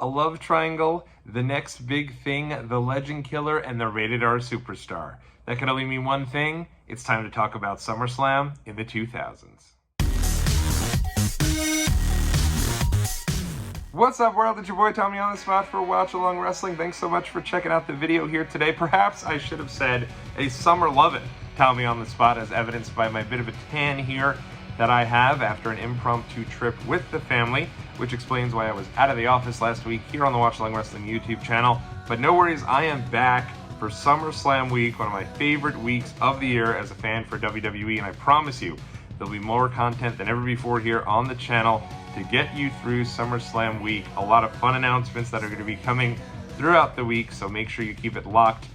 a love triangle, the next big thing, the legend killer, and the rated R superstar. That can only mean one thing. It's time to talk about SummerSlam in the 2000s. What's up, world? It's your boy Tommy on the spot for Watch Along Wrestling. Thanks so much for checking out the video here today. Perhaps I should have said a summer lovin' Tommy on the spot, as evidenced by my bit of a tan here that I have after an impromptu trip with the family, which explains why I was out of the office last week here on the Watch Along Wrestling YouTube channel. But no worries, I am back for SummerSlam week, one of my favorite weeks of the year as a fan for WWE, and I promise you there'll be more content than ever before here on the channel to get you through SummerSlam week. A lot of fun announcements that are going to be coming throughout the week, so make sure you keep it locked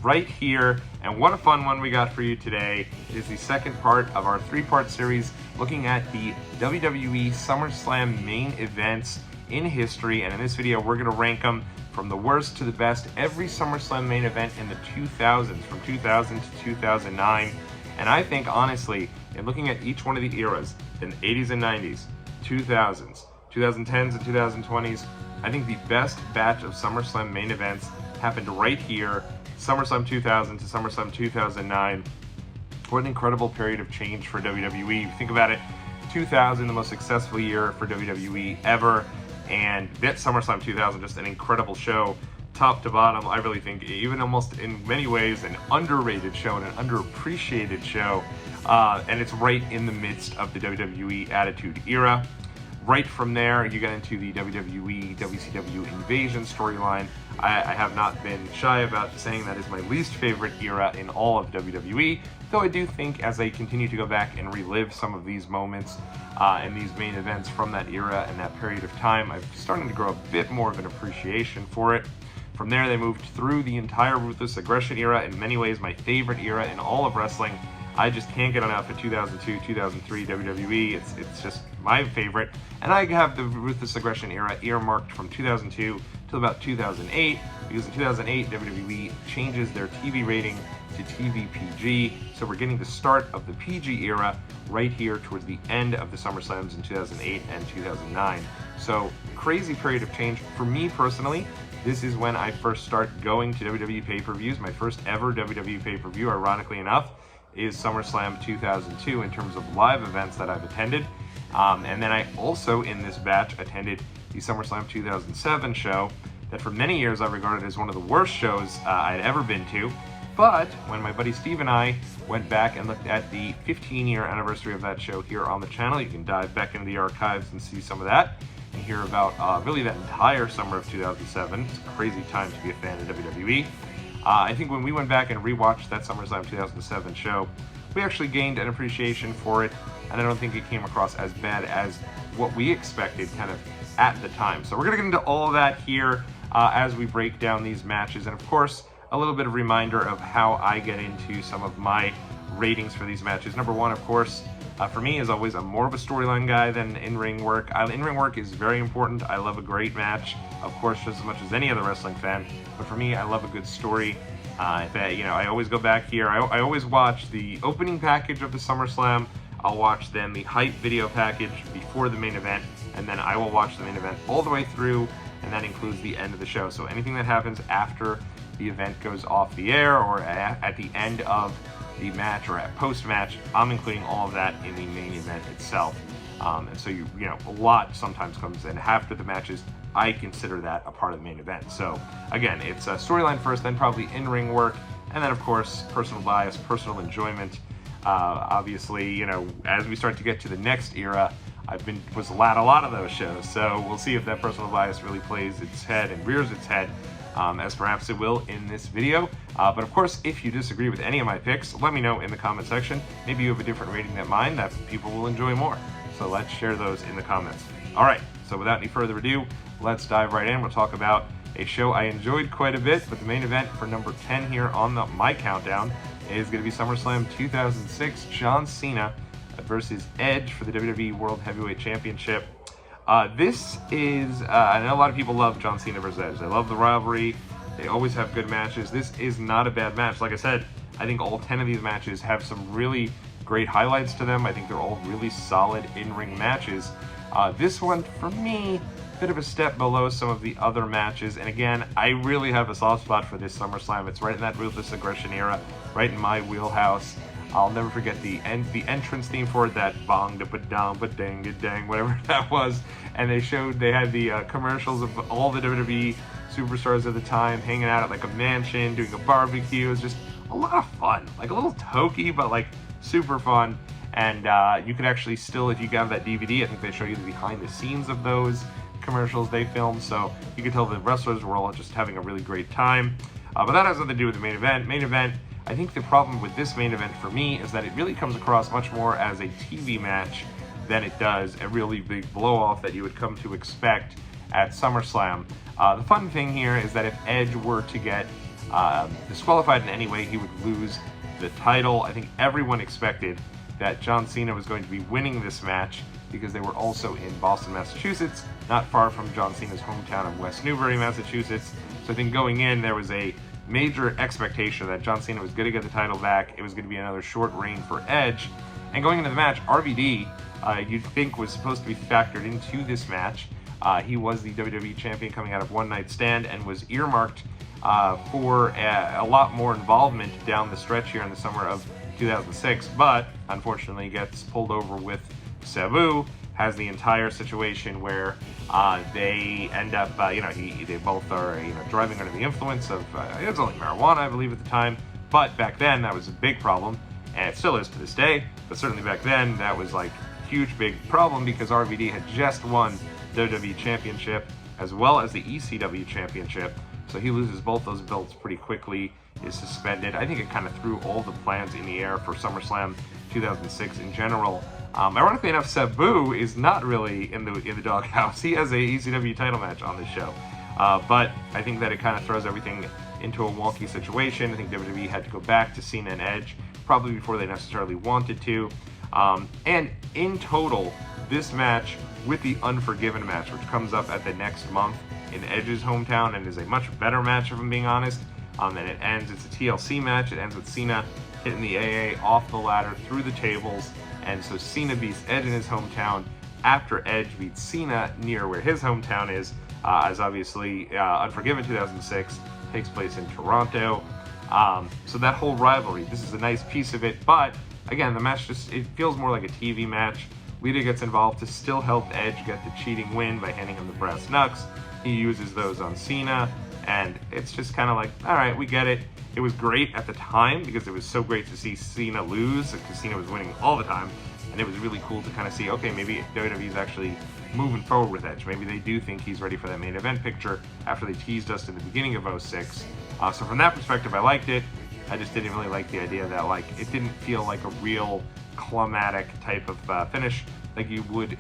right here. And what a fun one we got for you today. It is the second part of our three-part series looking at the WWE Summerslam main events in history, and in this video we're going to rank them from the worst to the best, every SummerSlam main event in the 2000s, from 2000 to 2009. And I think, honestly, in looking at each one of the eras, the 80s and 90s, 2000s, 2010s and 2020s, I think the best batch of SummerSlam main events happened right here, SummerSlam 2000 to SummerSlam 2009. What an incredible period of change for WWE. You think about it, 2000, the most successful year for WWE ever, and that SummerSlam 2000, just an incredible show, top to bottom. I really think, even almost in many ways, an underrated show and an underappreciated show, and it's right in the midst of the WWE Attitude Era. Right from there, you get into the WWE WCW Invasion storyline. I have not been shy about saying that is my least favorite era in all of WWE, though I do think as I continue to go back and relive some of these moments and these main events from that era and that period of time, I'm starting to grow a bit more of an appreciation for it. From there, they moved through the entire Ruthless Aggression era, in many ways my favorite era in all of wrestling. I just can't get enough of 2002, 2003 WWE. It's just my favorite. And I have the Ruthless Aggression era earmarked from 2002 till about 2008, because in 2008, WWE changes their TV rating to TV PG. So we're getting the start of the PG era right here towards the end of the SummerSlams in 2008 and 2009. So crazy period of change. For me personally, this is when I first start going to WWE pay-per-views. My first ever WWE pay-per-view, ironically enough, is SummerSlam 2002 in terms of live events that I've attended. And then I also, in this batch, attended the SummerSlam 2007 show that for many years I regarded as one of the worst shows I'd ever been to. But when my buddy Steve and I went back and looked at the 15-year anniversary of that show here on the channel, you can dive back into the archives and see some of that and hear about really that entire summer of 2007. It's a crazy time to be a fan of WWE. I think when we went back and rewatched that SummerSlam 2007 show, we actually gained an appreciation for it, and I don't think it came across as bad as what we expected kind of at the time. So we're going to get into all of that here as we break down these matches, and of course, a little bit of reminder of how I get into some of my ratings for these matches. Number one, of course, for me, as always, I'm more of a storyline guy than in-ring work. In-ring work is very important. I love a great match, of course, just as much as any other wrestling fan. But for me, I love a good story. I always go back here. I always watch the opening package of the SummerSlam. I'll watch then the hype video package before the main event, and then I will watch the main event all the way through, and that includes the end of the show. So anything that happens after the event goes off the air or at the end of the match or at post-match, I'm including all of that in the main event itself. And so a lot sometimes comes in after the matches. I consider that a part of the main event. So again, it's storyline first, then probably in-ring work, and then of course personal bias, personal enjoyment. Obviously, as we start to get to the next era, was at a lot of those shows. So we'll see if that personal bias really plays its head and rears its head, as perhaps it will in this video. But of course, if you disagree with any of my picks, let me know in the comment section. Maybe you have a different rating than mine that people will enjoy more. So let's share those in the comments. All right, so without any further ado, let's dive right in. We'll talk about a show I enjoyed quite a bit, but the main event for number 10 here on my countdown is going to be SummerSlam 2006, John Cena versus Edge for the WWE World Heavyweight Championship. This is, I know a lot of people love John Cena versus Edge. They love the rivalry. They always have good matches. This is not a bad match. Like I said, I think all 10 of these matches have some really great highlights to them. I think they're all really solid in-ring matches. This one, for me, bit of a step below some of the other matches. And again, I really have a soft spot for this SummerSlam. It's right in that Ruthless Aggression era, right in my wheelhouse. I'll never forget the entrance theme for it, that bong da ba dong ba dang da dang, whatever that was. And they had the commercials of all the WWE superstars at the time hanging out at like a mansion, doing a barbecue. It was just a lot of fun, like a little tokey, but like super fun. And you could actually still, if you have that DVD, I think they show you the behind the scenes of those commercials they filmed, so you could tell the wrestlers were all just having a really great time. But that has nothing to do with the main event. Main event, I think the problem with this main event for me is that it really comes across much more as a TV match than it does a really big blow-off that you would come to expect at SummerSlam. The fun thing here is that if Edge were to get disqualified in any way, he would lose the title. I think everyone expected that John Cena was going to be winning this match because they were also in Boston, Massachusetts, not far from John Cena's hometown of West Newbury, Massachusetts. So I think going in, there was a major expectation that John Cena was going to get the title back. It was going to be another short reign for Edge. And going into the match, RVD, you'd think was supposed to be factored into this match. He was the WWE champion coming out of One Night Stand and was earmarked for a lot more involvement down the stretch here in the summer of 2006, but unfortunately gets pulled over with Sabu, has the entire situation where they end up, they both are, driving under the influence of, it was only marijuana, I believe, at the time, but back then that was a big problem, and it still is to this day, but certainly back then that was like a huge, big problem because RVD had just won the WWE Championship as well as the ECW Championship, so he loses both those belts pretty quickly, is suspended. I think it kind of threw all the plans in the air for SummerSlam 2006 in general. Ironically enough, Sabu is not really in the doghouse. He has a ECW title match on this show. But I think that it kind of throws everything into a wonky situation. I think WWE had to go back to Cena and Edge, probably before they necessarily wanted to. And in total, this match with the Unforgiven match, which comes up at the next month in Edge's hometown and is a much better match, if I'm being honest. And it ends, it's a TLC match. It ends with Cena hitting the AA off the ladder through the tables. And so Cena beats Edge in his hometown after Edge beats Cena near where his hometown is, as obviously Unforgiven 2006 takes place in Toronto. So that whole rivalry, this is a nice piece of it. But again, the match it feels more like a TV match. Lita gets involved to still help Edge get the cheating win by handing him the brass knucks. He uses those on Cena. And it's just kind of like, all right, we get it. It was great at the time because it was so great to see Cena lose because Cena was winning all the time. And it was really cool to kind of see, okay, maybe WWE is actually moving forward with Edge. Maybe they do think he's ready for that main event picture after they teased us in the beginning of 06. So from that perspective, I liked it. I just didn't really like the idea that it didn't feel like a real climatic type of finish like you would,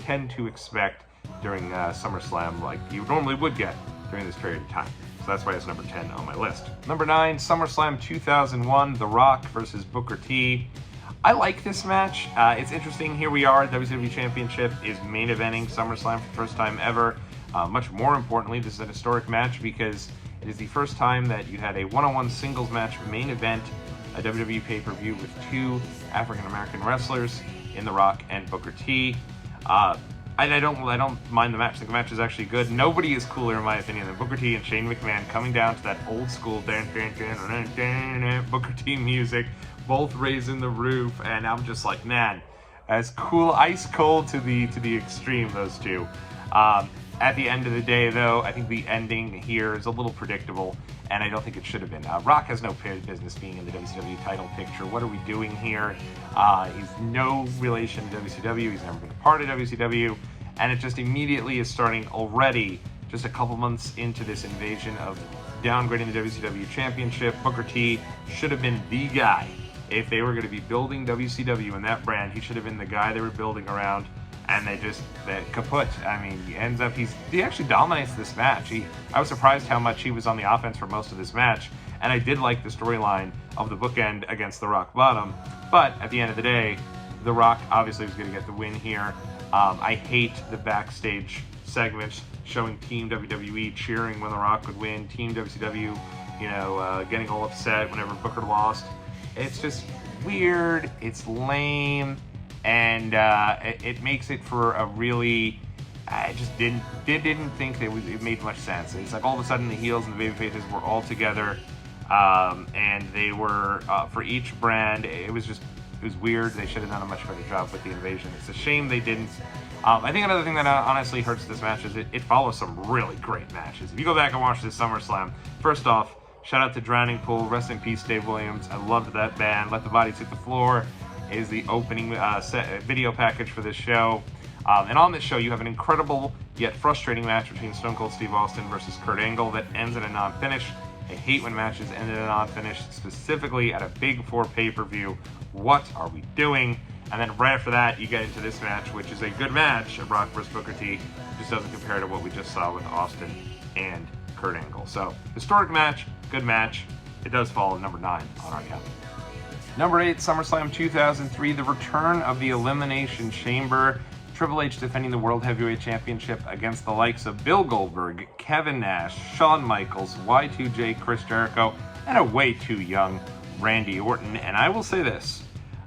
tend to expect during SummerSlam, like you normally would get during this period of time. So that's why it's number 10 on my list. Number 9, SummerSlam 2001, The Rock versus Booker T. I like this match. It's interesting. Here we are. WWE Championship is main eventing SummerSlam for the first time ever. Much more importantly, this is an historic match because it is the first time that you had a one-on-one singles match main event, a WWE pay-per-view with two African-American wrestlers in The Rock and Booker T. I don't mind the match. I think the match is actually good. Nobody is cooler, in my opinion, than Booker T and Shane McMahon coming down to that old school Booker T music, both raising the roof, and I'm just like, man, as cool, ice cold to the extreme, those two. At the end of the day, though, I think the ending here is a little predictable, and I don't think it should have been. Rock has no business being in the WCW title picture. What are we doing here? He's no relation to WCW. He's never been a part of WCW, and it just immediately is starting already, just a couple months into this invasion of downgrading the WCW Championship. Booker T should have been the guy. If they were going to be building WCW and that brand, he should have been the guy they were building around. And they kaput. I mean, he actually dominates this match. I was surprised how much he was on the offense for most of this match, and I did like the storyline of the bookend against the Rock Bottom. But at the end of the day, the Rock obviously was going to get the win here. I hate the backstage segments showing Team WWE cheering when the Rock would win, Team WCW, getting all upset whenever Booker lost. It's just weird. It's lame. And it makes it for a really I just didn't think that it made much sense. It's like all of a sudden the heels and the babyfaces were all together, and they were for each brand. It was weird. They should have done a much better job with the invasion. It's a shame they didn't. I think another thing that honestly hurts this match is it follows some really great matches. If you go back and watch this SummerSlam, first off, shout out to Drowning Pool, rest in peace Dave Williams. I loved that band. Let the Bodies Hit the Floor is the opening video package for this show. And on this show, you have an incredible yet frustrating match between Stone Cold Steve Austin versus Kurt Angle that ends in a non-finish. I hate when matches end in a non-finish, specifically at a Big Four pay-per-view. What are we doing? And then right after that, you get into this match, which is a good match, Brock vs. Booker T. It just doesn't compare to what we just saw with Austin and Kurt Angle. So, historic match, good match. It does fall at number 9 on our count. Number 8, SummerSlam 2003, the return of the Elimination Chamber. Triple H defending the World Heavyweight Championship against the likes of Bill Goldberg, Kevin Nash, Shawn Michaels, Y2J, Chris Jericho, and a way too young Randy Orton. And I will say this,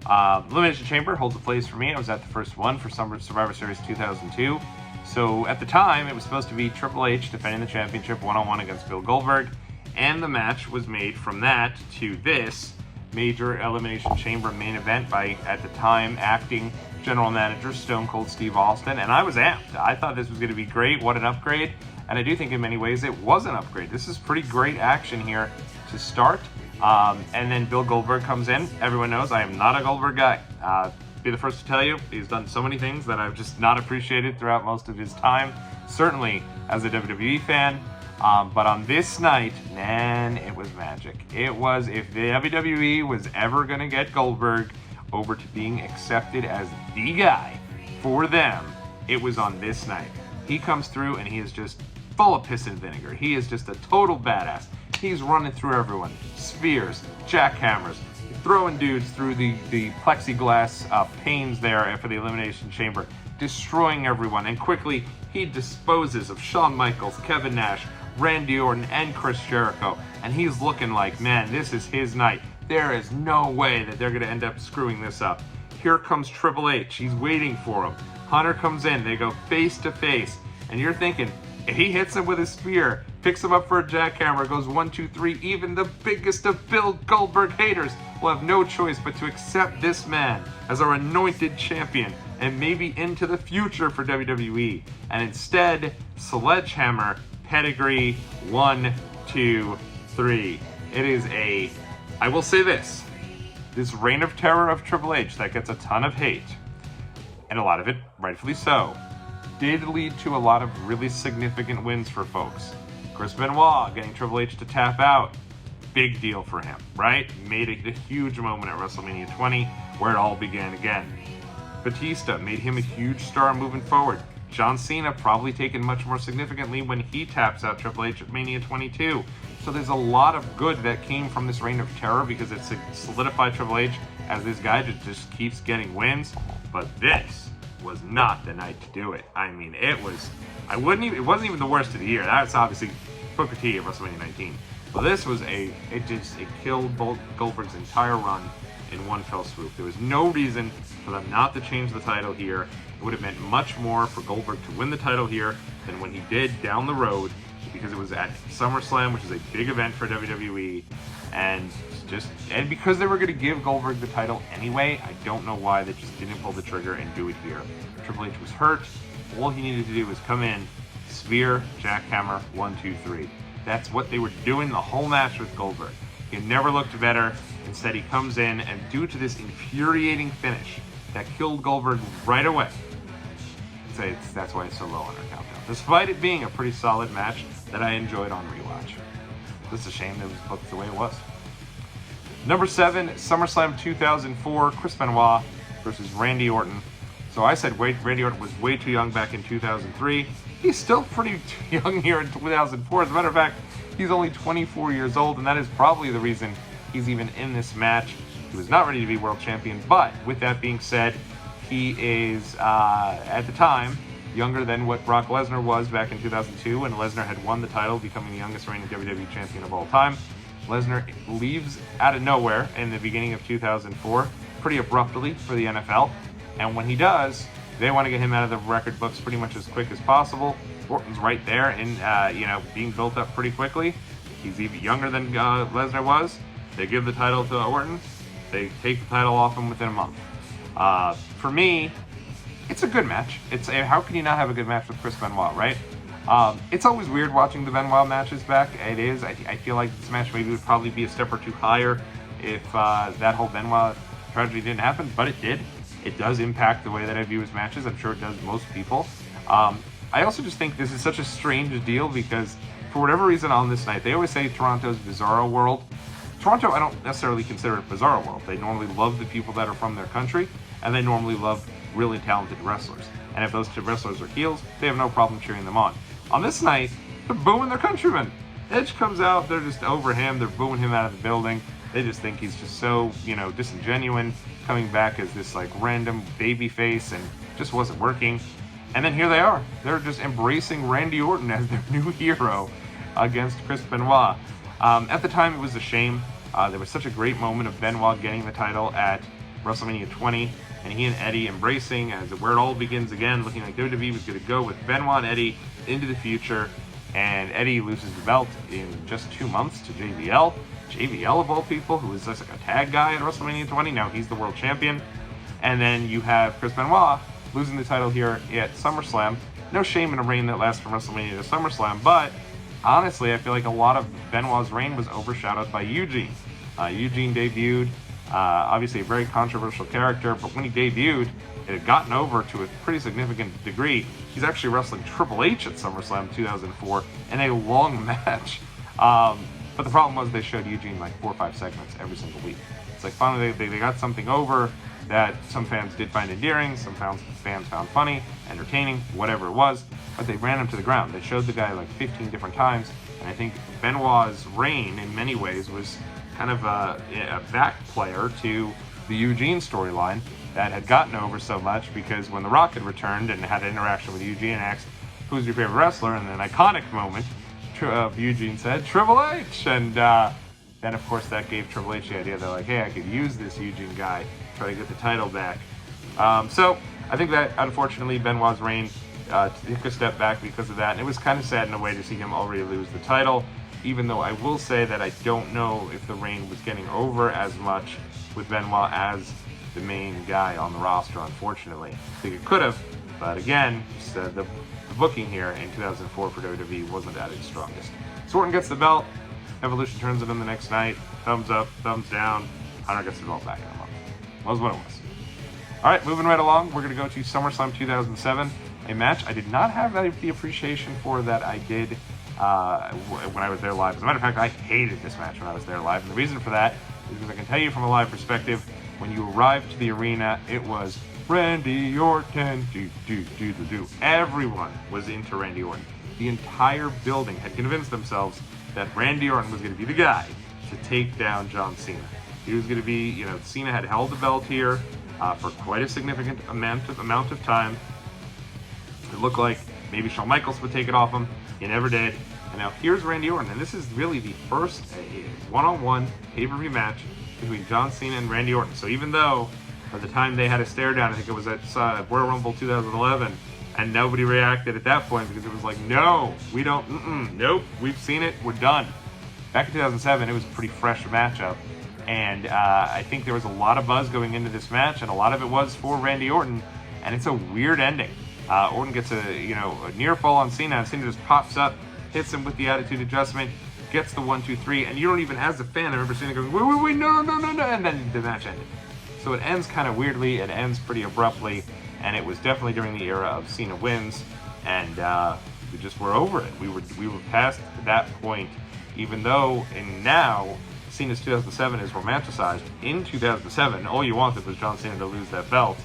Elimination Chamber holds a place for me. I was at the first one for Survivor Series 2002. So at the time, it was supposed to be Triple H defending the championship one-on-one against Bill Goldberg. And the match was made from that to this major Elimination Chamber main event by, at the time, acting General Manager Stone Cold Steve Austin, and I was amped. I thought this was going to be great. What an upgrade. And I do think in many ways it was an upgrade. This is pretty great action here to start. And then Bill Goldberg comes in. Everyone knows I am not a Goldberg guy. Be the first to tell you, he's done so many things that I've just not appreciated throughout most of his time, certainly as a WWE fan. But on this night, man, it was magic. It was, if the WWE was ever going to get Goldberg over to being accepted as the guy for them, it was on this night. He comes through and he is just full of piss and vinegar. He is just a total badass. He's running through everyone. Spears, jackhammers, throwing dudes through the plexiglass panes there for the Elimination Chamber, destroying everyone. And quickly, he disposes of Shawn Michaels, Kevin Nash, Randy Orton, and Chris Jericho. And he's looking like, man, this is his night. There is no way that they're going to end up screwing this up. Here comes Triple H. He's waiting for him. Hunter comes in. They go face to face. And you're thinking, if he hits him with a spear, picks him up for a jackhammer, goes 1, 2, 3, even the biggest of Bill Goldberg haters will have no choice but to accept this man as our anointed champion and maybe into the future for WWE. And instead, sledgehammer, pedigree, 1, 2, 3. It is I will say this reign of terror of Triple H that gets a ton of hate, and a lot of it rightfully so, did lead to a lot of really significant wins for folks. Chris Benoit getting Triple H to tap out, big deal for him, right? Made a huge moment at WrestleMania 20 where it all began again. Batista made him a huge star moving forward. John Cena probably taken much more significantly when he taps out Triple H at Mania 22. So there's a lot of good that came from this reign of terror because it solidified Triple H as this guy that just keeps getting wins. But this was not the night to do it. I mean, it wasn't even the worst of the year. That's obviously Booker T at WrestleMania 19. But this was it killed Goldberg's entire run in one fell swoop. There was no reason for them not to change the title here. It would have meant much more for Goldberg to win the title here than when he did down the road, because it was at SummerSlam, which is a big event for WWE, and because they were going to give Goldberg the title anyway, I don't know why they just didn't pull the trigger and do it here. Triple H was hurt. All he needed to do was come in, spear, jackhammer, 1, 2, 3. That's what they were doing the whole match with Goldberg. He never looked better. Instead, he comes in, and due to this infuriating finish that killed Goldberg right away, that's why it's so low on our countdown. Despite it being a pretty solid match that I enjoyed on rewatch. It's a shame that it was booked the way it was. Number 7, SummerSlam 2004, Chris Benoit versus Randy Orton. So I said Randy Orton was way too young back in 2003. He's still pretty young here in 2004. As a matter of fact, he's only 24 years old, and that is probably the reason he's even in this match. He was not ready to be world champion, but with that being said, he is, at the time, younger than what Brock Lesnar was back in 2002 when Lesnar had won the title, becoming the youngest reigning WWE champion of all time. Lesnar leaves out of nowhere in the beginning of 2004, pretty abruptly for the NFL. And when he does, They want to get him out of the record books pretty much as quick as possible. Orton's right there and, being built up pretty quickly. He's even younger than Lesnar was. They give the title to Orton. They take the title off him within a month. For me, it's a good match. How can you not have a good match with Chris Benoit, right? It's always weird watching the Benoit matches back. It is. I feel like this match maybe would probably be a step or two higher if that whole Benoit tragedy didn't happen, but it did. It does impact the way that I view his matches. I'm sure it does most people. I also just think this is such a strange deal because for whatever reason on this night, they always say Toronto's Bizarro World. Toronto, I don't necessarily consider it Bizarro World. They normally love the people that are from their country, and they normally love really talented wrestlers. And if those two wrestlers are heels, they have no problem cheering them on. On this night, they're booing their countrymen. Edge comes out, they're just over him, they're booing him out of the building. They just think he's just so, disingenuous, coming back as this like random baby face and just wasn't working. And then here they are. They're just embracing Randy Orton as their new hero against Chris Benoit. At the time, it was a shame. There was such a great moment of Benoit getting the title at WrestleMania 20, and he and Eddie embracing as where it all begins again, looking like WWE was going to go with Benoit and Eddie into the future. And Eddie loses the belt in just 2 months to JBL. JBL of all people, who was just like a tag guy at WrestleMania 20. Now he's the world champion. And then you have Chris Benoit losing the title here at SummerSlam. No shame in a reign that lasts from WrestleMania to SummerSlam, but honestly, I feel like a lot of Benoit's reign was overshadowed by Eugene. Eugene debuted, obviously a very controversial character, but when he debuted, it had gotten over to a pretty significant degree. He's actually wrestling Triple H at SummerSlam 2004 in a long match. But the problem was they showed Eugene like 4 or 5 segments every single week. It's like finally they got something over that some fans did find endearing, some fans found funny, entertaining, whatever it was, but they ran him to the ground. They showed the guy like 15 different times, and I think Benoit's reign in many ways was kind of a back player to the Eugene storyline that had gotten over so much because when The Rock had returned and had an interaction with Eugene and asked, "Who's your favorite wrestler?" and an iconic moment of Eugene said, "Triple H," and then of course that gave Triple H the idea. They're like, hey, I could use this Eugene guy, try to get the title back. So I think that unfortunately Benoit's reign took a step back because of that, and it was kind of sad in a way to see him already lose the title, even though I will say that I don't know if the reign was getting over as much with Benoit as the main guy on the roster, unfortunately. I think it could have, but again, just, the booking here in 2004 for WWE wasn't at its strongest. So Orton gets the belt, Evolution turns it in the next night, thumbs up, thumbs down, Hunter gets the belt back in a month. That was what it was. Alright, moving right along, we're going to go to SummerSlam 2007, a match I did not have the appreciation for that I did when I was there live. As a matter of fact, I hated this match when I was there live, and the reason for that is because I can tell you from a live perspective, when you arrived to the arena, it was Randy Orton, do. Everyone was into Randy Orton. The entire building had convinced themselves that Randy Orton was going to be the guy to take down John Cena. He was going to be, Cena had held the belt here for quite a significant amount of time. It looked like maybe Shawn Michaels would take it off him. He never did. And now here's Randy Orton, and this is really the first one-on-one pay-per-view match between John Cena and Randy Orton. So even though by the time they had a stare down, I think it was at Royal Rumble 2011, and nobody reacted at that point because it was like, no, we don't, nope, we've seen it, we're done. Back in 2007, it was a pretty fresh matchup, and I think there was a lot of buzz going into this match, and a lot of it was for Randy Orton, and it's a weird ending. Orton gets a near fall on Cena, and Cena just pops up, hits him with the attitude adjustment, gets the 1, 2, 3, and you don't even, as a fan, I remember Cena going, wait, no, and then the match ended. So it ends kind of weirdly, it ends pretty abruptly, and it was definitely during the era of Cena wins, and we just were over it. We were past that point, even though now Cena's 2007 is romanticized. In 2007, all you wanted was John Cena to lose that belt,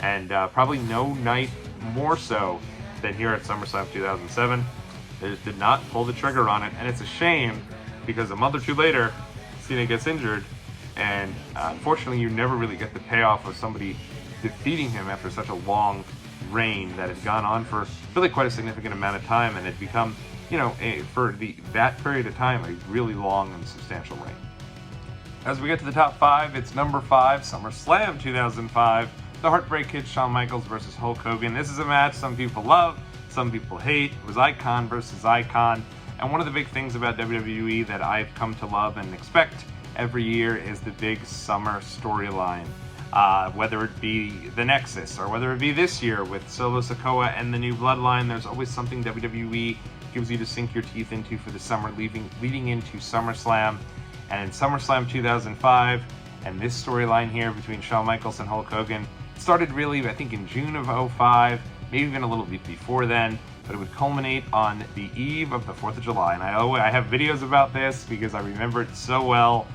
and probably no night more so than here at SummerSlam 2007. They just did not pull the trigger on it, and it's a shame because a month or two later, Cena gets injured, and unfortunately you never really get the payoff of somebody defeating him after such a long reign that had gone on for really quite a significant amount of time, and had become, for that period of time, a really long and substantial reign. As we get to the top 5, it's number 5, SummerSlam 2005. the Heartbreak Kid Shawn Michaels versus Hulk Hogan. This is a match some people love, some people hate. It was icon versus icon. And one of the big things about WWE that I've come to love and expect every year is the big summer storyline. Whether it be the Nexus or whether it be this year with Solo Sikoa and the New Bloodline, there's always something WWE gives you to sink your teeth into for the summer, leading into SummerSlam. And in SummerSlam 2005, and this storyline here between Shawn Michaels and Hulk Hogan started really, I think, in June of 2005, maybe even a little bit before then, but it would culminate on the eve of the 4th of July. And I have videos about this because I remember it so well.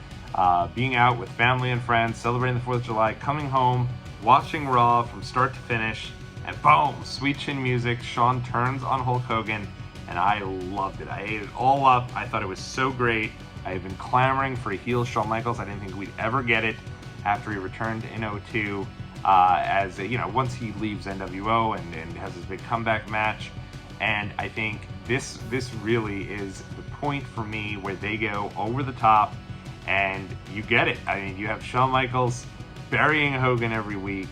Being out with family and friends, celebrating the 4th of July, coming home, watching Raw from start to finish, and boom, sweet chin music, Shawn turns on Hulk Hogan, and I loved it. I ate it all up. I thought it was so great. I have been clamoring for a heel Shawn Michaels. I didn't think we'd ever get it after he returned in 2002, as you know, once he leaves NWO and has his big comeback match. And I think this really is the point for me where they go over the top. And you get it. I mean, you have Shawn Michaels burying Hogan every week,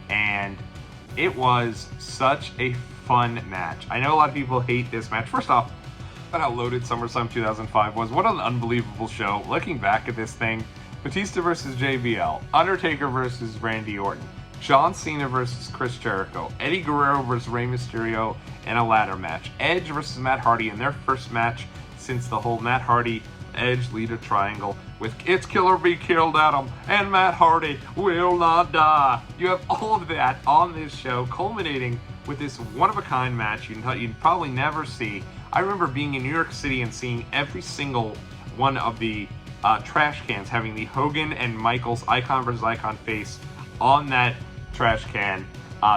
and it was such a fun match. I know a lot of people hate this match. First off, how loaded SummerSlam 2005 was. What an unbelievable show. Looking back at this thing, Batista versus JBL, Undertaker versus Randy Orton, John Cena versus Chris Jericho, Eddie Guerrero versus Rey Mysterio in a ladder match, Edge versus Matt Hardy in their first match since the whole Matt Hardy Edge leader triangle with It's Killer Be Killed Adam and Matt Hardy Will Not Die. You have all of that on this show, culminating with this one-of-a-kind match you'd probably never see. I remember being in New York City and seeing every single one of the trash cans having the Hogan and Michaels icon versus icon face on that trash can.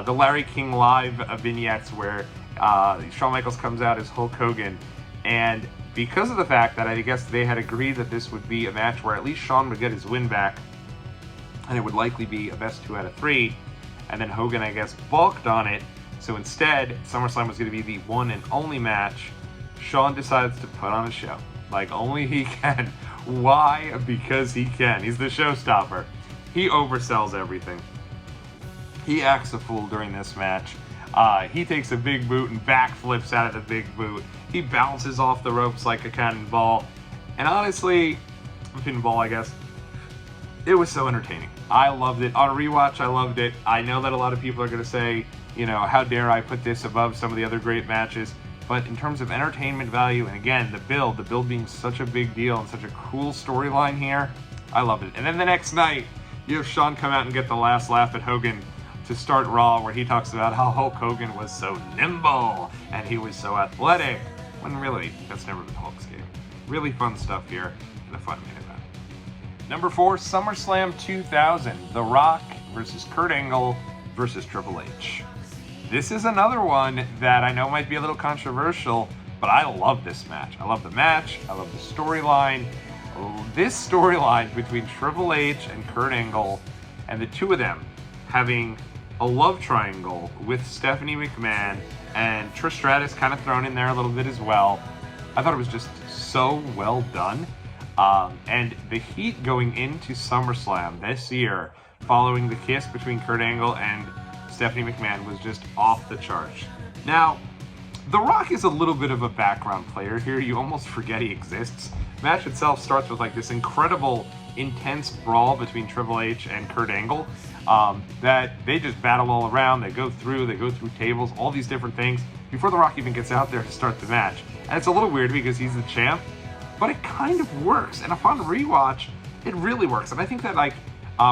The Larry King Live vignettes where Shawn Michaels comes out as Hulk Hogan, and because of the fact that I guess they had agreed that this would be a match where at least Shawn would get his win back, and it would likely be a best 2 out of 3, and then Hogan, I guess, balked on it, so instead, SummerSlam was going to be the one and only match. Shawn decides to put on a show, like only he can. Why? Because he can. He's the showstopper. He oversells everything. He acts a fool during this match. He takes a big boot and backflips out of the big boot. He bounces off the ropes like a cannonball. And honestly, a pinball, I guess, it was so entertaining. I loved it. On a rewatch, I loved it. I know that a lot of people are going to say, you know, how dare I put this above some of the other great matches. But in terms of entertainment value, and again, the build being such a big deal and such a cool storyline here, I loved it. And then the next night, you have Shawn come out and get the last laugh at Hogan to start Raw, where he talks about how Hulk Hogan was so nimble and he was so athletic, when really, that's never been Hulk's game. Really fun stuff here, and a fun main event. Number 4, SummerSlam 2000, The Rock versus Kurt Angle versus Triple H. This is another one that I know might be a little controversial, but I love this match. I love the match, I love the storyline. This storyline between Triple H and Kurt Angle, and the two of them having a love triangle with Stephanie McMahon and Trish Stratus kind of thrown in there a little bit as well. I thought it was just so well done. And the heat going into SummerSlam this year, following the kiss between Kurt Angle and Stephanie McMahon, was just off the charts. Now, The Rock is a little bit of a background player here. You almost forget he exists. The match itself starts with like this incredible, intense brawl between Triple H and Kurt Angle. That they just battle all around. They go through tables, all these different things before The Rock even gets out there to start the match. And it's a little weird because he's the champ, but it kind of works. And upon rewatch, it really works. And I think that like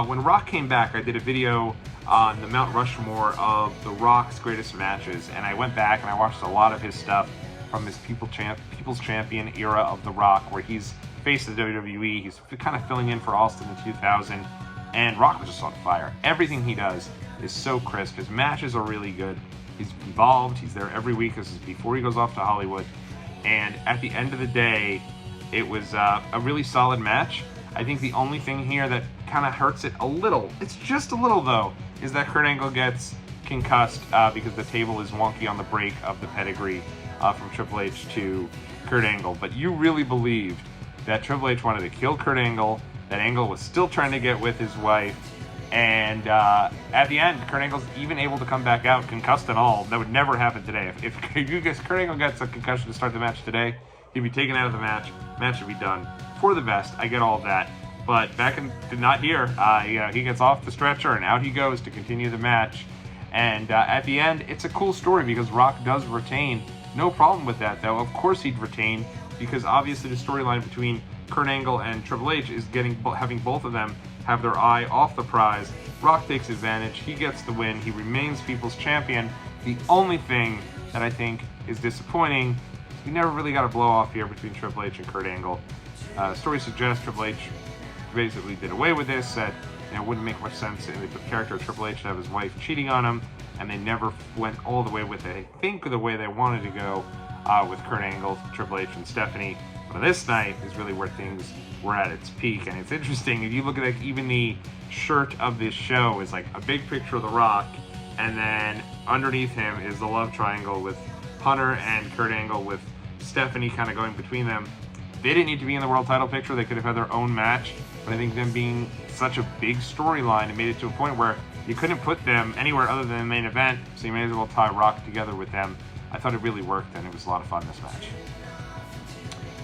when Rock came back, I did a video on the Mount Rushmore of The Rock's greatest matches, and I went back and I watched a lot of his stuff from his People's Champion era of The Rock, where he's faced the WWE. He's kind of filling in for Austin in 2000. And Rock was just on fire. Everything he does is so crisp. His matches are really good. He's involved. He's there every week. This is before he goes off to Hollywood. And at the end of the day, it was a really solid match. I think the only thing here that kind of hurts it a little, it's just a little though, is that Kurt Angle gets concussed because the table is wonky on the break of the pedigree from Triple H to Kurt Angle. But you really believed that Triple H wanted to kill Kurt Angle, that Angle was still trying to get with his wife, And at the end, Kurt Angle's even able to come back out, concussed and all. That would never happen today. If Kurt Angle gets a concussion to start the match today, he'd be taken out of the match. Match would be done for the best. I get all of that. But not here. He gets off the stretcher and out he goes to continue the match. And at the end, it's a cool story because Rock does retain. No problem with that, though. Of course he'd retain because obviously the storyline between Kurt Angle and Triple H is having both of them have their eye off the prize. Rock takes advantage. He gets the win. He remains People's Champion. The only thing that I think is disappointing is we never really got a blow off here between Triple H and Kurt Angle. Story suggests Triple H basically did away with this, said it wouldn't make much sense in the character of Triple H to have his wife cheating on him, and they never went all the way with it. I think the way they wanted to go with Kurt Angle, Triple H, and Stephanie. But this night is really where things were at its peak, and it's interesting if you look at even the shirt of this show is like a big picture of The Rock, and then underneath him is the love triangle with Hunter and Kurt Angle with Stephanie kind of going between them. They didn't need to be in the world title picture. They could have had their own match, but I think them being such a big storyline, it made it to a point where you couldn't put them anywhere other than the main event, so you may as well tie Rock together with them. I thought it really worked, and it was a lot of fun, this match.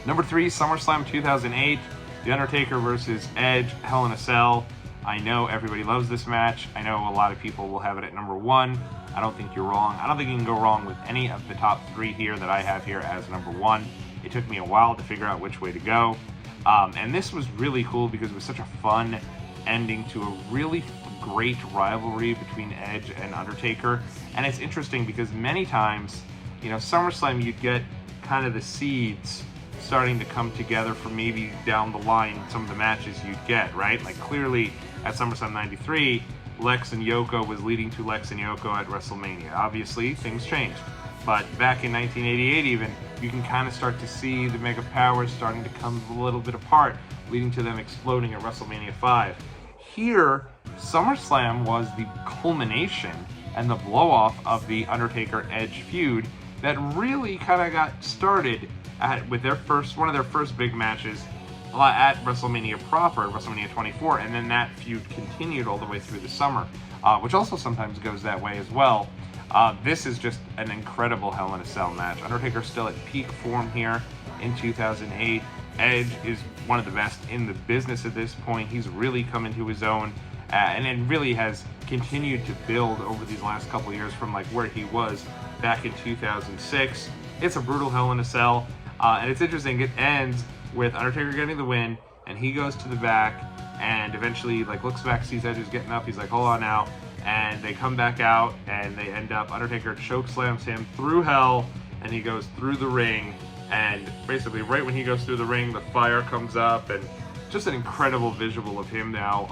Number 3, SummerSlam 2008, The Undertaker versus Edge, Hell in a Cell. I know everybody loves this match. I know a lot of people will have it at number 1. I don't think you're wrong. I don't think you can go wrong with any of the top 3 here that I have here as number 1. It took me a while to figure out which way to go. And this was really cool because it was such a fun ending to a really great rivalry between Edge and Undertaker. And it's interesting because many times, SummerSlam, you'd get kind of the seeds starting to come together for maybe down the line some of the matches you'd get, right? Like clearly at SummerSlam 93, Lex and Yoko was leading to Lex and Yoko at WrestleMania. Obviously, things changed. But back in 1988 even, you can kind of start to see the Mega Powers starting to come a little bit apart, leading to them exploding at WrestleMania 5. Here, SummerSlam was the culmination and the blow-off of the Undertaker-Edge feud that really kind of got started with one of their first big matches at WrestleMania proper, WrestleMania 24, and then that feud continued all the way through the summer, which also sometimes goes that way as well. This is just an incredible Hell in a Cell match. Undertaker's still at peak form here in 2008. Edge is one of the best in the business at this point. He's really come into his own, and it really has continued to build over these last couple of years from like where he was back in 2006. It's a brutal Hell in a Cell. And it's interesting, it ends with Undertaker getting the win, and he goes to the back, and eventually, looks back, sees Edge is getting up, he's like, hold on now, and they come back out, and they end up, Undertaker chokeslams him through hell, and he goes through the ring, and basically, right when he goes through the ring, the fire comes up, and just an incredible visual of him now,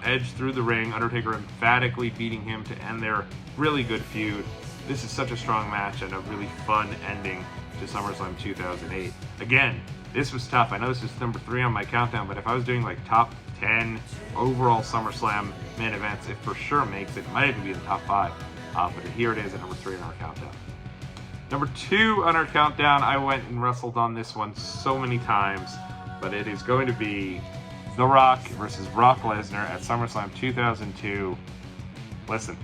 Edge through the ring, Undertaker emphatically beating him to end their really good feud. This is such a strong match, and a really fun ending to SummerSlam 2008. Again, this was tough. I know this is number 3 on my countdown, but if I was doing top 10 overall SummerSlam main events, it for sure makes it. It might even be in the top 5. But here it is at number 3 on our countdown. Number 2 on our countdown, I went and wrestled on this one so many times, but it is going to be The Rock versus Brock Lesnar at SummerSlam 2002. Listen,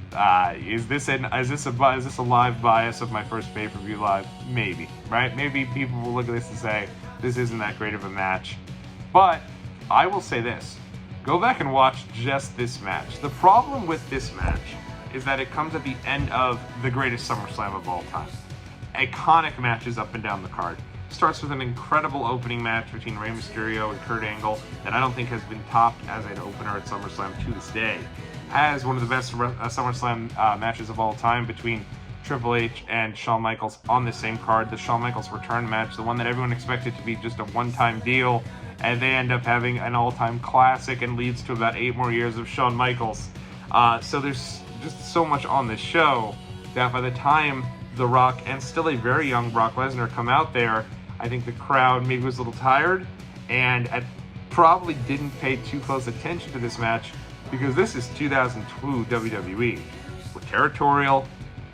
is this a live bias of my first pay-per-view live? Maybe, right? Maybe people will look at this and say, this isn't that great of a match. But I will say this. Go back and watch just this match. The problem with this match is that it comes at the end of the greatest SummerSlam of all time. Iconic matches up and down the card. Starts with an incredible opening match between Rey Mysterio and Kurt Angle that I don't think has been topped as an opener at SummerSlam to this day. Has one of the best SummerSlam matches of all time between Triple H and Shawn Michaels on the same card. The Shawn Michaels return match, the one that everyone expected to be just a one-time deal, and they end up having an all-time classic and leads to about 8 more years of Shawn Michaels. So there's just so much on this show that by the time The Rock and still a very young Brock Lesnar come out there, I think the crowd maybe was a little tired and probably didn't pay too close attention to this match because this is 2002 WWE. We're territorial.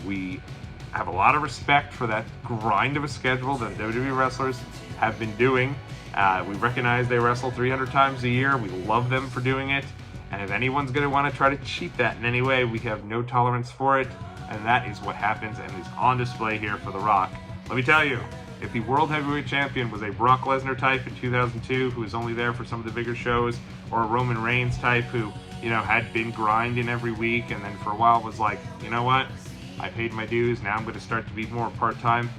We have a lot of respect for that grind of a schedule that WWE wrestlers have been doing. We recognize they wrestle 300 times a year. We love them for doing it. And if anyone's going to want to try to cheat that in any way, we have no tolerance for it. And that is what happens and is on display here for The Rock. Let me tell you, if the World Heavyweight Champion was a Brock Lesnar type in 2002, who was only there for some of the bigger shows, or a Roman Reigns type who, had been grinding every week and then for a while was like, you know what, I paid my dues, now I'm going to start to be more part-time,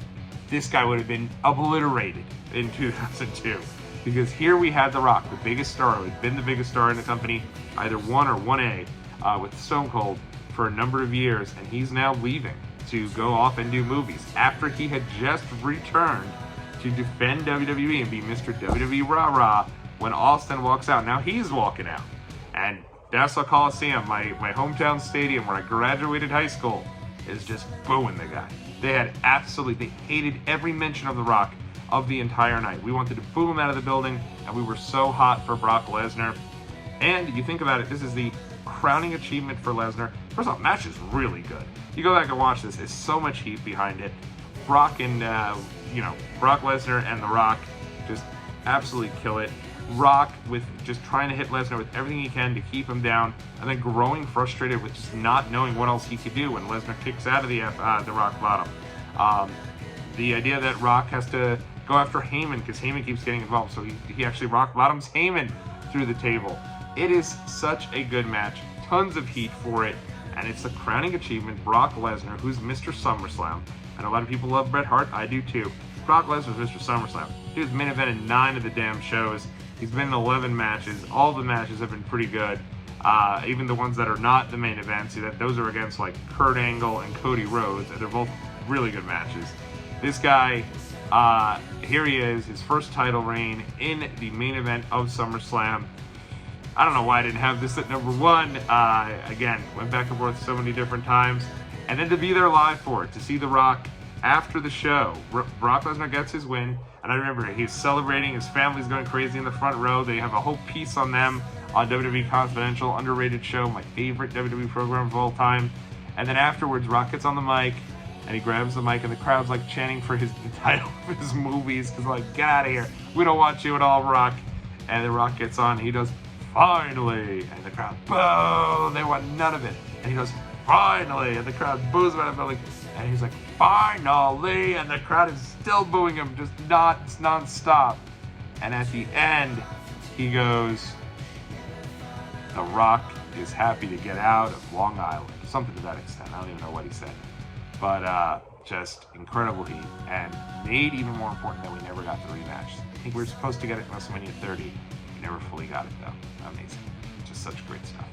this guy would have been obliterated in 2002. Because here we had The Rock, the biggest star, who had been the biggest star in the company, either 1 or 1A, with Stone Cold for a number of years, and he's now leaving to go off and do movies after he had just returned to defend WWE and be Mr. WWE Rah-Rah when Austin walks out. Now he's walking out. And Nassau Coliseum, my hometown stadium where I graduated high school, is just booing the guy. They hated every mention of The Rock of the entire night. We wanted to boo him out of the building, and we were so hot for Brock Lesnar. And you think about it, this is the crowning achievement for Lesnar. First off, match is really good. You go back and watch this, there's so much heat behind it. Brock Lesnar and The Rock just absolutely kill it. Rock with just trying to hit Lesnar with everything he can to keep him down, and then growing frustrated with just not knowing what else he could do when Lesnar kicks out of the Rock Bottom. The idea that Rock has to go after Heyman because Heyman keeps getting involved, so he actually Rock Bottoms Heyman through the table. It is such a good match, tons of heat for it, and it's the crowning achievement. Brock Lesnar, who's Mr. SummerSlam, and a lot of people love Bret Hart, I do too. Brock Lesnar's Mr. SummerSlam. He was main event in 9 of the damn shows. He's been in 11 matches. All the matches have been pretty good. Even the ones that are not the main events, those are against like Kurt Angle and Cody Rhodes, and they're both really good matches. This guy, here he is, his first title reign in the main event of SummerSlam. I don't know why I didn't have this at number 1. Again, went back and forth so many different times. And then to be there live for it, to see The Rock after the show. Brock Lesnar gets his win, and I remember he's celebrating, his family's going crazy in the front row. They have a whole piece on them on WWE Confidential, underrated show, my favorite WWE program of all time. And then afterwards, Rock gets on the mic, and he grabs the mic, and the crowd's like chanting for the title of his movies, because like, get out of here, we don't want you at all, Rock. And then Rock gets on, he does, finally, and the crowd, boo, they want none of it. And he goes, finally, and the crowd boos him out of the building, and he's like, finally, and the crowd is still booing him, just non-stop. And at the end, he goes, The Rock is happy to get out of Long Island, something to that extent. I don't even know what he said, but just incredible heat, and made even more important that we never got the rematch. I think we were supposed to get it in WrestleMania 30. We never fully got it though. Amazing, just such great stuff.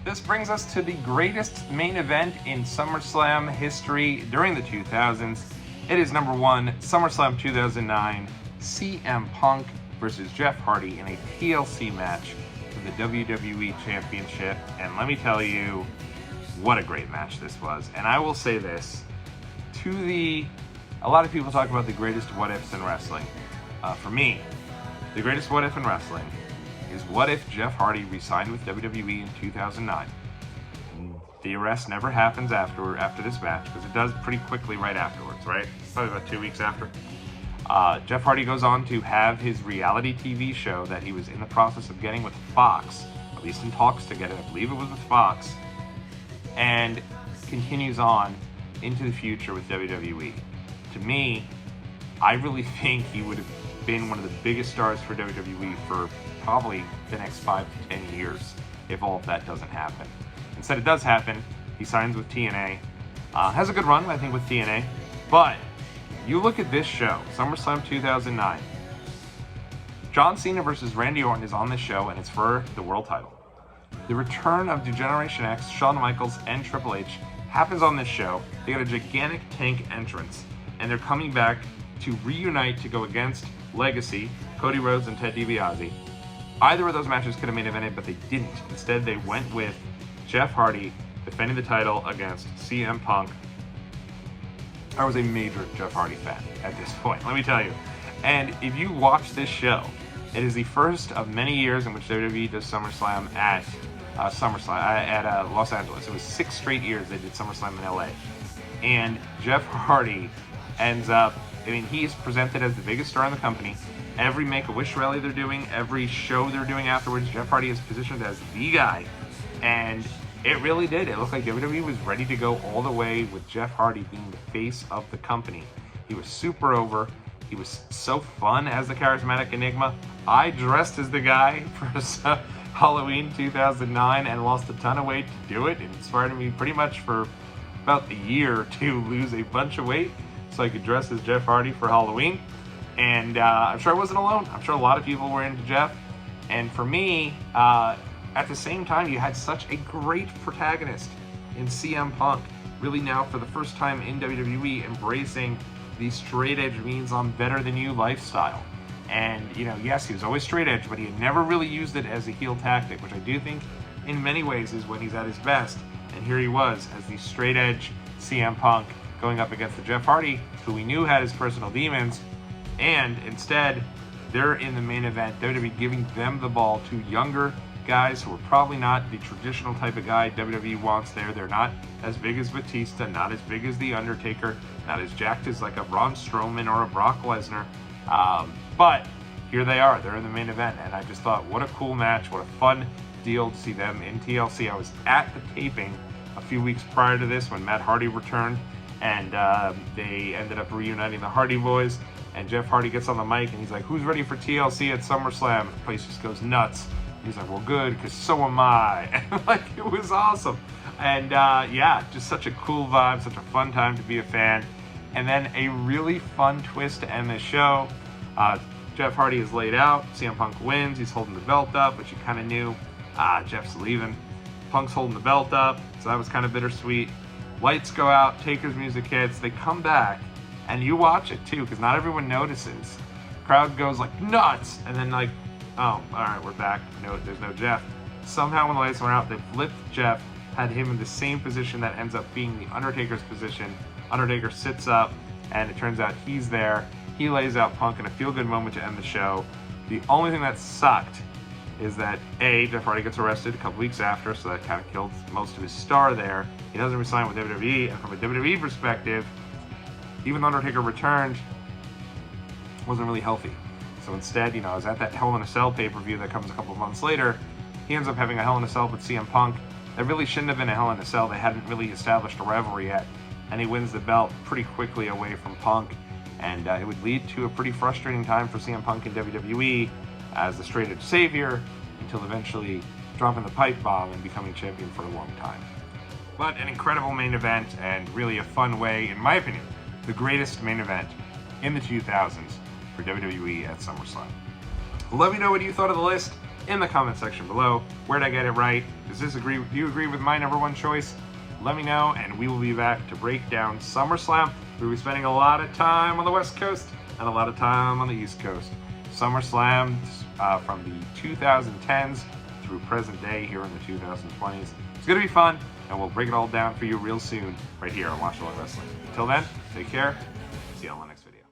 This brings us to the greatest main event in SummerSlam history during the 2000s. It is number 1, SummerSlam 2009, CM Punk versus Jeff Hardy in a TLC match for the WWE Championship. And let me tell you, what a great match this was. And I will say this, a lot of people talk about the greatest what-ifs in wrestling. For me, the greatest what-if in wrestling is what if Jeff Hardy re-signed with WWE in 2009. The arrest never happens after this match, because it does pretty quickly right afterwards, right? Probably about 2 weeks after. Jeff Hardy goes on to have his reality TV show that he was in the process of getting with Fox, at least in talks to get it, I believe it was with Fox, and continues on into the future with WWE. To me, I really think he would have been one of the biggest stars for WWE for probably the next 5 to 10 years if all of that doesn't happen. Instead, it does happen. He signs with TNA. Has a good run, I think, with TNA. But you look at this show, SummerSlam 2009. John Cena versus Randy Orton is on this show, and it's for the world title. The return of Generation X, Shawn Michaels, and Triple H happens on this show. They got a gigantic tank entrance, and they're coming back to reunite to go against Legacy, Cody Rhodes, and Ted DiBiase. Either of those matches could have main evented, but they didn't. Instead, they went with Jeff Hardy defending the title against CM Punk. I was a major Jeff Hardy fan at this point, let me tell you. And if you watch this show, it is the first of many years in which WWE does SummerSlam at Los Angeles. It was 6 straight years they did SummerSlam in LA. And Jeff Hardy ends up, he is presented as the biggest star in the company. every Make-A-Wish rally they're doing, every show they're doing afterwards, Jeff Hardy is positioned as the guy. And it really did. It looked like WWE was ready to go all the way with Jeff Hardy being the face of the company. He was super over. He was so fun as the charismatic Enigma. I dressed as the guy for Halloween 2009 and lost a ton of weight to do it. It inspired me pretty much for about a year to lose a bunch of weight so I could dress as Jeff Hardy for Halloween. And I'm sure I wasn't alone. I'm sure a lot of people were into Jeff. And for me, at the same time, you had such a great protagonist in CM Punk, really now for the first time in WWE embracing the straight edge means I'm better than you lifestyle. And, you know, yes, he was always straight edge, but he had never really used it as a heel tactic, which I do think in many ways is when he's at his best. And here he was as the straight edge CM Punk going up against the Jeff Hardy, who we knew had his personal demons. And instead, they're in the main event. WWE giving them the ball to younger guys who are probably not the traditional type of guy WWE wants there. They're not as big as Batista, not as big as The Undertaker, not as jacked as like a Braun Strowman or a Brock Lesnar. But here they are. They're in the main event. And I just thought, what a cool match. What a fun deal to see them in TLC. I was at the taping a few weeks prior to this when Matt Hardy returned. And they ended up reuniting the Hardy Boys. And Jeff Hardy gets on the mic and he's like, who's ready for TLC at SummerSlam? The place just goes nuts. He's like, well, good, because so am I. And like, it was awesome. And yeah, just such a cool vibe, such a fun time to be a fan. And then a really fun twist to end the show. Jeff Hardy is laid out. CM Punk wins. He's holding the belt up, which you kind of knew. Jeff's leaving. Punk's holding the belt up, so that was kind of bittersweet. Lights go out. Taker's music hits. They come back, and you watch it too, because not everyone notices. Crowd goes like nuts, and then like, oh, all right, we're back. No, there's no Jeff. Somehow when the lights went out, they flipped Jeff, had him in the same position that ends up being the Undertaker's position. Undertaker sits up, and it turns out he's there. He lays out Punk in a feel-good moment to end the show. The only thing that sucked is that A, Jeff Hardy gets arrested a couple weeks after, so that kind of killed most of his star there. He doesn't resign with WWE, and from a WWE perspective, even though Undertaker returned, wasn't really healthy. So instead, you know, I was at that Hell in a Cell pay-per-view that comes a couple months later. He ends up having a Hell in a Cell with CM Punk. That really shouldn't have been a Hell in a Cell. They hadn't really established a rivalry yet. And he wins the belt pretty quickly away from Punk. And it would lead to a pretty frustrating time for CM Punk in WWE as the straight edge savior until eventually dropping the pipe bomb and becoming champion for a long time. But an incredible main event and really a fun way, in my opinion, the greatest main event in the 2000s for WWE at SummerSlam. Let me know what you thought of the list in the comment section below. Where'd I get it right? Do you agree with my number one choice? Let me know, and we will be back to break down SummerSlam. We'll be spending a lot of time on the West Coast and a lot of time on the East Coast. SummerSlam from the 2010s through present day here in the 2020s. It's going to be fun, and we'll break it all down for you real soon right here on Watch Along Wrestling. Until then, take care. See you on the next video.